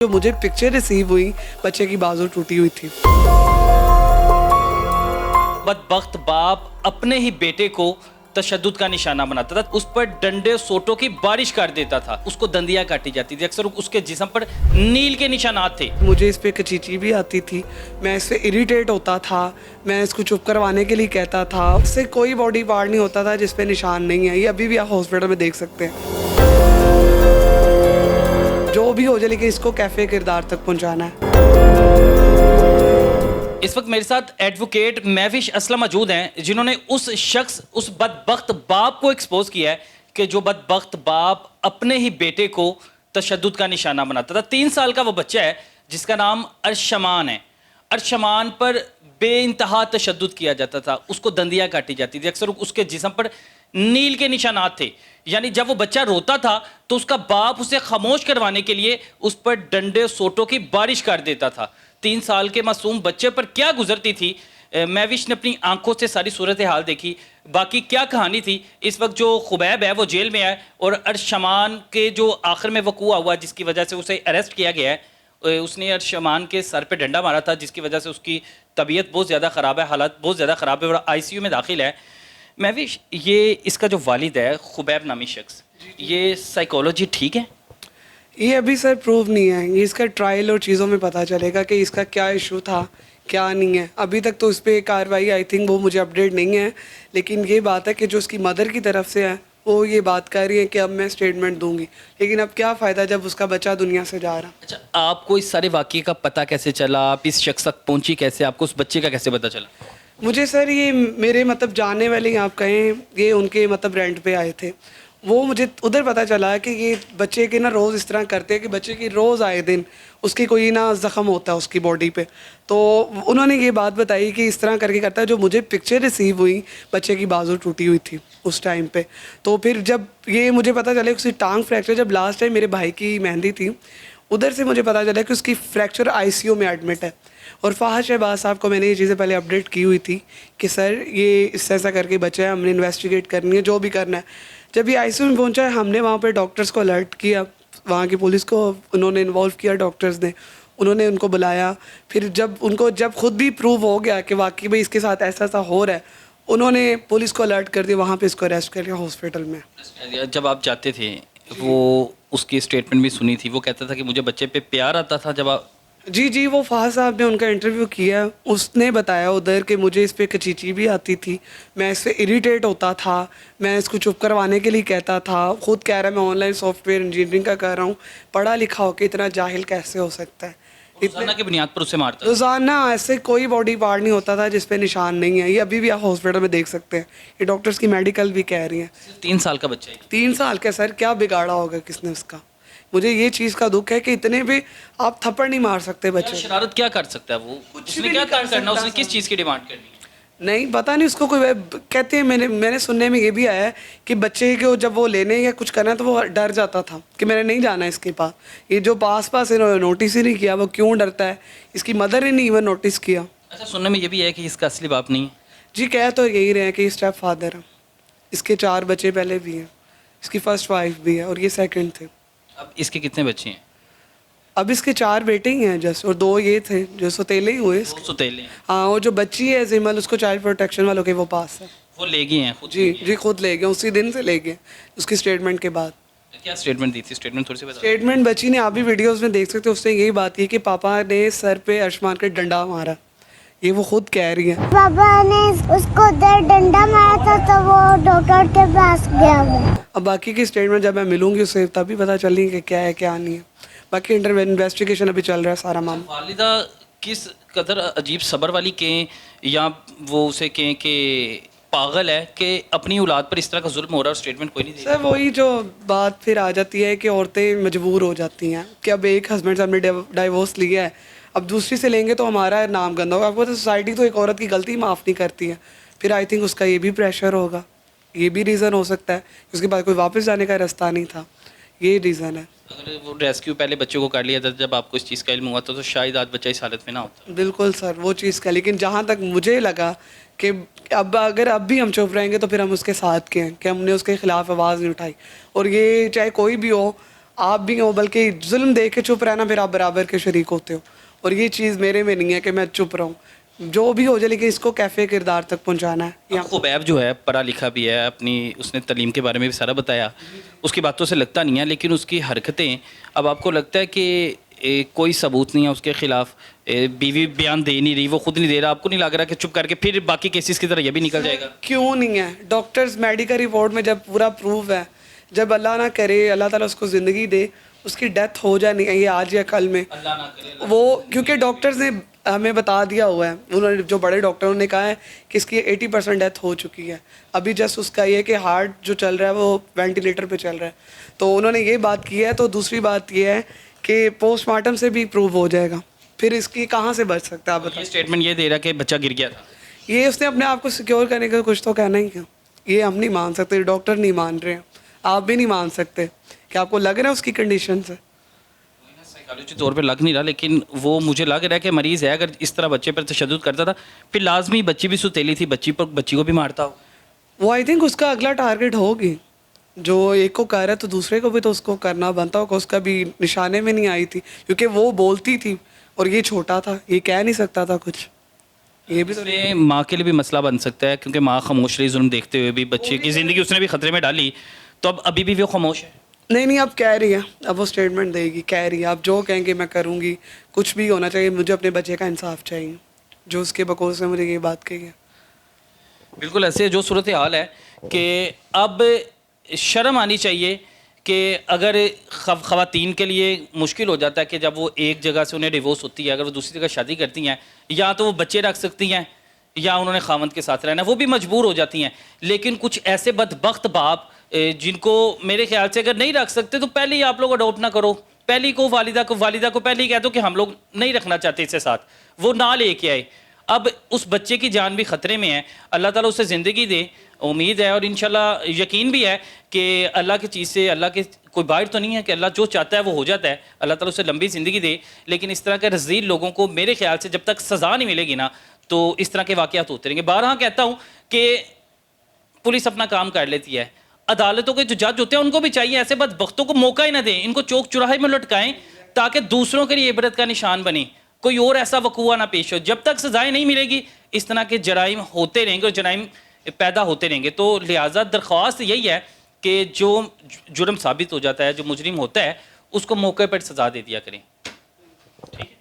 जो मुझे picture receive हुई, बच्चे की बाजू टूटी हुई थी। बदबख्त बाप अपने ही बेटे को तशद्दुद का निशाना बनाता था, उस पर डंडे सोटों की बारिश कर देता था, उसको दंदियां काटी जाती थी, अक्सर उसके जिस्म पर नील के निशानात थे। मुझे इस पे कचीची भी आती थी, मैं इससे इरिटेट होता था, मैं इसको चुप करवाने के लिए कहता था। इससे कोई बॉडी पार्ट नहीं होता था जिस पे निशान नहीं है। ये अभी भी आप हॉस्पिटल में देख सकते हैं। जो भी हो जाए, लेकिन इसको कैफे किरदार तक पहुंचाना है। इस वक्त मेरे साथ एडवोकेट महविश असलम मौजूद हैं, जिन्होंने उस शख्स, उस बदबख्त बाप को एक्सपोज किया है कि जो बदबख्त बाप अपने ही बेटे को तशद्दुद का निशाना बनाता था। 3 साल का वो बच्चा है जिसका नाम अरशमान है। अरशमान पर बेइंतहा तशद्दुद किया जाता था, उसको दंदियां काटी जाती थी, अक्सर उसके जिस्म पर नील के निशानात थे। यानी जब वो बच्चा रोता था तो उसका बाप उसे खामोश करवाने के लिए उस पर डंडे सोटों की बारिश कर देता था। 3 साल के मासूम बच्चे पर क्या गुजरती थी, महविश ने अपनी आंखों से सारी सूरत हाल देखी। बाकी क्या कहानी थी, इस वक्त जो खुबैब है वो जेल में है और अरशमान के जो आखिर में वकूआ हुआ जिसकी वजह से उसे अरेस्ट किया गया है, उसने अरशमान के सर पे डंडा मारा था, जिसकी वजह से उसकी तबीयत बहुत ज़्यादा ख़राब है, हालत बहुत ज़्यादा ख़राब है और ICU में दाखिल है। महविश, ये इसका जो वालिद है खुबैब नामी शख्स, ये साइकोलॉजी ठीक है? ये अभी सर प्रूव नहीं है, ये इसका ट्रायल और चीज़ों में पता चलेगा कि इसका क्या इशू था, क्या नहीं है। अभी तक तो इस पर कार्रवाई आई थिंक वो मुझे अपडेट नहीं है, लेकिन ये बात है कि जो उसकी मदर की तरफ से है वो ये बात कर रही है कि अब मैं स्टेटमेंट दूंगी, लेकिन अब क्या फ़ायदा जब उसका बच्चा दुनिया से जा रहा। अच्छा, आपको इस सारे वाक़ये का पता कैसे चला? आप इस शख्स तक पहुंची कैसे? आपको उस बच्चे का कैसे पता चला? मुझे सर ये मेरे मतलब जानने वाले आप कहें, ये उनके मतलब रेंट पे आए थे, वो मुझे उधर पता चला कि ये बच्चे के ना रोज़ इस तरह करते हैं कि बच्चे की रोज़ आए दिन उसकी कोई ना ज़ख़म होता है उसकी बॉडी पे। तो उन्होंने ये बात बताई कि इस तरह करके करता है। जो मुझे पिक्चर रिसीव हुई, बच्चे की बाजू टूटी हुई थी उस टाइम पे। तो फिर जब ये मुझे पता चला उसकी टांग फ्रैक्चर, जब लास्ट टाइम मेरे भाई की मेहंदी थी उधर से मुझे पता चला कि उसकी फ्रैक्चर ICU में एडमिट है। और फ़ाहद शहबाज साहब को मैंने ये चीज़ें पहले अपडेट की हुई थी कि सर ये इससे ऐसा करके बच्चा है, हमने इन्वेस्टिगेट करनी है, जो भी करना है। जब ये ICU में पहुंचा है, हमने वहाँ पे डॉक्टर्स को अलर्ट किया, वहाँ की पुलिस को उन्होंने इन्वॉल्व किया, डॉक्टर्स ने उन्होंने उनको बुलाया। फिर जब खुद भी प्रूव हो गया कि वाकई भाई इसके साथ ऐसा ऐसा हो रहा है, उन्होंने पुलिस को अलर्ट कर दिया, वहाँ पे इसको अरेस्ट कर लिया हॉस्पिटल में। जब आप जाते थे, वो उसकी स्टेटमेंट भी सुनी थी, वो कहता था कि मुझे बच्चे पे प्यार आता था जब आप... जी, वो फ़ाहद साहब ने उनका इंटरव्यू किया, उसने बताया उधर कि मुझे इस पे कचीची भी आती थी, मैं इससे इरिटेट होता था, मैं इसको चुप करवाने के लिए कहता था। खुद कह रहा है मैं ऑनलाइन सॉफ्टवेयर इंजीनियरिंग का कर रहा हूँ, पढ़ा लिखा होकर इतना जाहिल कैसे हो सकता है। रोज़ाना की बुनियाद पर उसे मारता था। रोज़ाना ऐसे कोई बॉडी पार्ट नहीं होता था जिस पे निशान नहीं है। ये अभी भी आप हॉस्पिटल में देख सकते हैं, ये डॉक्टर्स की मेडिकल भी कह रही हैं। 3 साल का बच्चा है। 3 साल का सर, क्या बिगाड़ा होगा किसने उसका? मुझे ये चीज़ का दुख है कि इतने भी आप थप्पड़ नहीं मार सकते बच्चे। शरारत क्या कर सकता है वो? कुछ उसने भी क्या नहीं कर करना? सकता उसने किस चीज़ की डिमांड करनी है? नहीं पता नहीं उसको कोई कहते हैं, मैंने सुनने में ये भी आया है कि बच्चे को जब वो लेने या कुछ करना तो वो डर जाता था कि मैंने नहीं जाना इसके पास। ये जो पास इन्होंने नोटिस ही नहीं किया, वो क्यों डरता है? इसकी मदर ने नहीं इवन नोटिस किया। अच्छा, सुनने में ये भी है कि इसका असली बाप नहीं है। जी, कह तो यही रहे हैं कि स्टेप फादर है। इसके 4 बच्चे पहले भी हैं, इसकी फर्स्ट वाइफ भी है और ये सेकंड थे। अब इसके कितने बच्चे हैं? अब इसके 4 बेटे ही हैं जस्ट, और 2 ये थे जो सौतेले ही हुए इसके। 2 सौतेले हैं। हाँ, और जो बच्ची है जिमल, उसको चाइल्ड प्रोटेक्शन वालों के वो पास है। वो ले गए हैं खुद? जी, खुद ले गए, उसी दिन से ले गए उसकी स्टेटमेंट के बाद। क्या स्टेटमेंट दी थी? स्टेटमेंट थोड़ी सी बता। स्टेटमेंट बच्ची ने, आप भी वीडियोस में देख सकते हो, उसने यही बात की कि पापा ने सर पे अरशमान के डंडा मारा। ये वो खुद कह रही है। पापा ने उसको डंडा मारा था तो वो डॉक्टर के पास गया वो। अब बाकी की स्टेटमेंट जब मैं मिलूंगी उससे तभी पता चलेगी कि क्या है क्या नहीं है। बाकी इन्वेस्टिगेशन अभी चल रहा है सारा मामला। वालिदा किस कदर अजीब सब्र वाली कहें या वो उसे कहें कि पागल है कि अपनी औलाद पर इस तरह का जुल्म हो रहा है और स्टेटमेंट कोई नहीं दे रहा। सर वही जो बात फिर आ जाती है कि औरतें मजबूर हो जाती हैं कि अब एक हस्बैंड से हमने डाइवोर्स लिया है, अब दूसरी से लेंगे तो हमारा नाम गंदा होगा। आपको तो सोसाइटी तो एक औरत की गलती माफ़ नहीं करती है। फिर आई थिंक उसका ये भी प्रेशर होगा, ये भी रीज़न हो सकता है। उसके बाद कोई वापस जाने का रास्ता नहीं था, ये रीज़न है। अगर वो रेस्क्यू पहले बच्चे को कर लिया था जब आपको इस चीज़ का इल्म हुआ था तो शायद आज बच्चा इस हालत में ना होता। बिल्कुल सर, वो चीज़ का, लेकिन जहाँ तक मुझे लगा कि अब भी हम चुप रहेंगे तो फिर हम उसके साथ के हैं कि हमने उसके ख़िलाफ़ आवाज़ नहीं उठाई। और ये चाहे कोई भी हो, आप भी हो, बल्कि जुल्म देख के चुप रहना, फिर आप बराबर के शरीक होते हो। और ये चीज़ मेरे में नहीं है कि मैं चुप रहूँ, जो भी हो जाए, लेकिन इसको कैफ़े किरदार तक पहुँचाना है। अब खुबैब जो है पढ़ा लिखा भी है, अपनी उसने तलीम के बारे में भी सारा बताया, उसकी बातों से लगता नहीं है, लेकिन उसकी हरकतें, अब आपको लगता है कि कोई सबूत नहीं है उसके खिलाफ, बीवी बयान दे नहीं रही, वो खुद नहीं दे रहा, आपको नहीं लग रहा कि चुप करके फिर बाकी केसेस की तरह ये भी निकल जाएगा? क्यों नहीं है? डॉक्टर्स मेडिकल रिपोर्ट में जब पूरा प्रूफ है, जब अल्लाह ना करे, अल्लाह ताला उसको ज़िंदगी दे, उसकी डेथ हो जानी है ये आज या कल में, अल्लाह ना करे। वो क्योंकि डॉक्टर्स ने हमें बता दिया हुआ है, उन्होंने जो बड़े डॉक्टरों ने कहा है कि इसकी 80% डेथ हो चुकी है। अभी जस्ट उसका ये कि हार्ट जो चल रहा है वो वेंटिलेटर पे चल रहा है, तो उन्होंने ये बात की है। तो दूसरी बात ये है कि पोस्टमार्टम से भी प्रूव हो जाएगा, फिर इसकी कहाँ से बच सकता है आप ये बताइए? स्टेटमेंट ये दे रहा कि बच्चा गिर गया था। ये उसने अपने आप को सिक्योर करने का कुछ तो कहना ही क्या, ये हम नहीं मान सकते, डॉक्टर नहीं मान रहे हैं, आप भी नहीं मान सकते। कि आपको लग रहा है उसकी कंडीशन से? साइकोलॉजी तौर पे लग नहीं रहा, लेकिन वो मुझे लग रहा है कि मरीज़ है, अगर इस तरह बच्चे पर तशद्दुद करता था फिर लाजमी बच्ची भी सुतेली थी, बच्ची को भी मारता हो। वो आई थिंक उसका अगला टारगेट होगी, जो एक को कर रहा है तो दूसरे को भी तो उसको करना बनता होगा। उसका भी निशाने में नहीं आई थी, क्योंकि वो बोलती थी और ये छोटा था, ये कह नहीं सकता था कुछ। ये भी तो इसमें माँ के लिए भी मसला बन सकता है, क्योंकि माँ खामोश रही जुल्म देखते हुए भी, बच्चे की ज़िंदगी उसने भी ख़तरे में डाली, तो अब अभी भी वो खामोश है। नहीं, अब कह रही है, अब वो स्टेटमेंट देगी, कह रही है, आप जो कहेंगे मैं करूँगी, कुछ भी होना चाहिए, मुझे अपने बच्चे का इंसाफ चाहिए, जो उसके बकोस ने मुझे ये बात कही है। बिल्कुल ऐसे जो सूरत हाल है कि अब शर्म आनी चाहिए कि अगर ख़वातीन के लिए मुश्किल हो जाता है कि जब वो एक जगह से उन्हें डिवोर्स होती है, अगर वो दूसरी जगह शादी करती हैं, या तो वो बच्चे रख सकती हैं या उन्होंने खामंद के साथ रहना, वो भी मजबूर हो जाती हैं। लेकिन कुछ ऐसे बदबख्त बाप जिनको मेरे ख्याल से अगर नहीं रख सकते तो पहले ही आप लोग अडॉप्ट ना करो, पहले ही को वालिदा को पहले ही कह दो कि हम लोग नहीं रखना चाहते इससे साथ, वो ना लेके आए। अब उस बच्चे की जान भी ख़तरे में है, अल्लाह ताला उसे ज़िंदगी दे, उम्मीद है और इंशाल्लाह यकीन भी है कि अल्लाह की चीज़ से, अल्लाह के कोई बाहर तो नहीं है कि अल्लाह जो चाहता है वो हो जाता है, अल्लाह ताला उसे लंबी ज़िंदगी दे। लेकिन इस तरह के रज़ील लोगों को मेरे ख्याल से जब तक सज़ा नहीं मिलेगी ना, तो इस तरह के वाक़यात होते रहेंगे। बारहा कहता हूँ कि पुलिस अपना काम कर लेती है, अदालतों के जो जज होते हैं उनको भी चाहिए ऐसे बदबख्तों को मौका ही ना दें, इनको चौक चौराहे में लटकाएं ताकि दूसरों के लिए इबरत का निशान बने, कोई और ऐसा वकूआ ना पेश हो। जब तक सजाएं नहीं मिलेगी इस तरह के जराइम होते रहेंगे और जराइम पैदा होते रहेंगे। तो लिहाजा दरख्वास्त यही है कि जो जुर्म साबित हो जाता है, जो मुजरिम होता है, उसको मौके पर सजा दे दिया करें। ठीक है।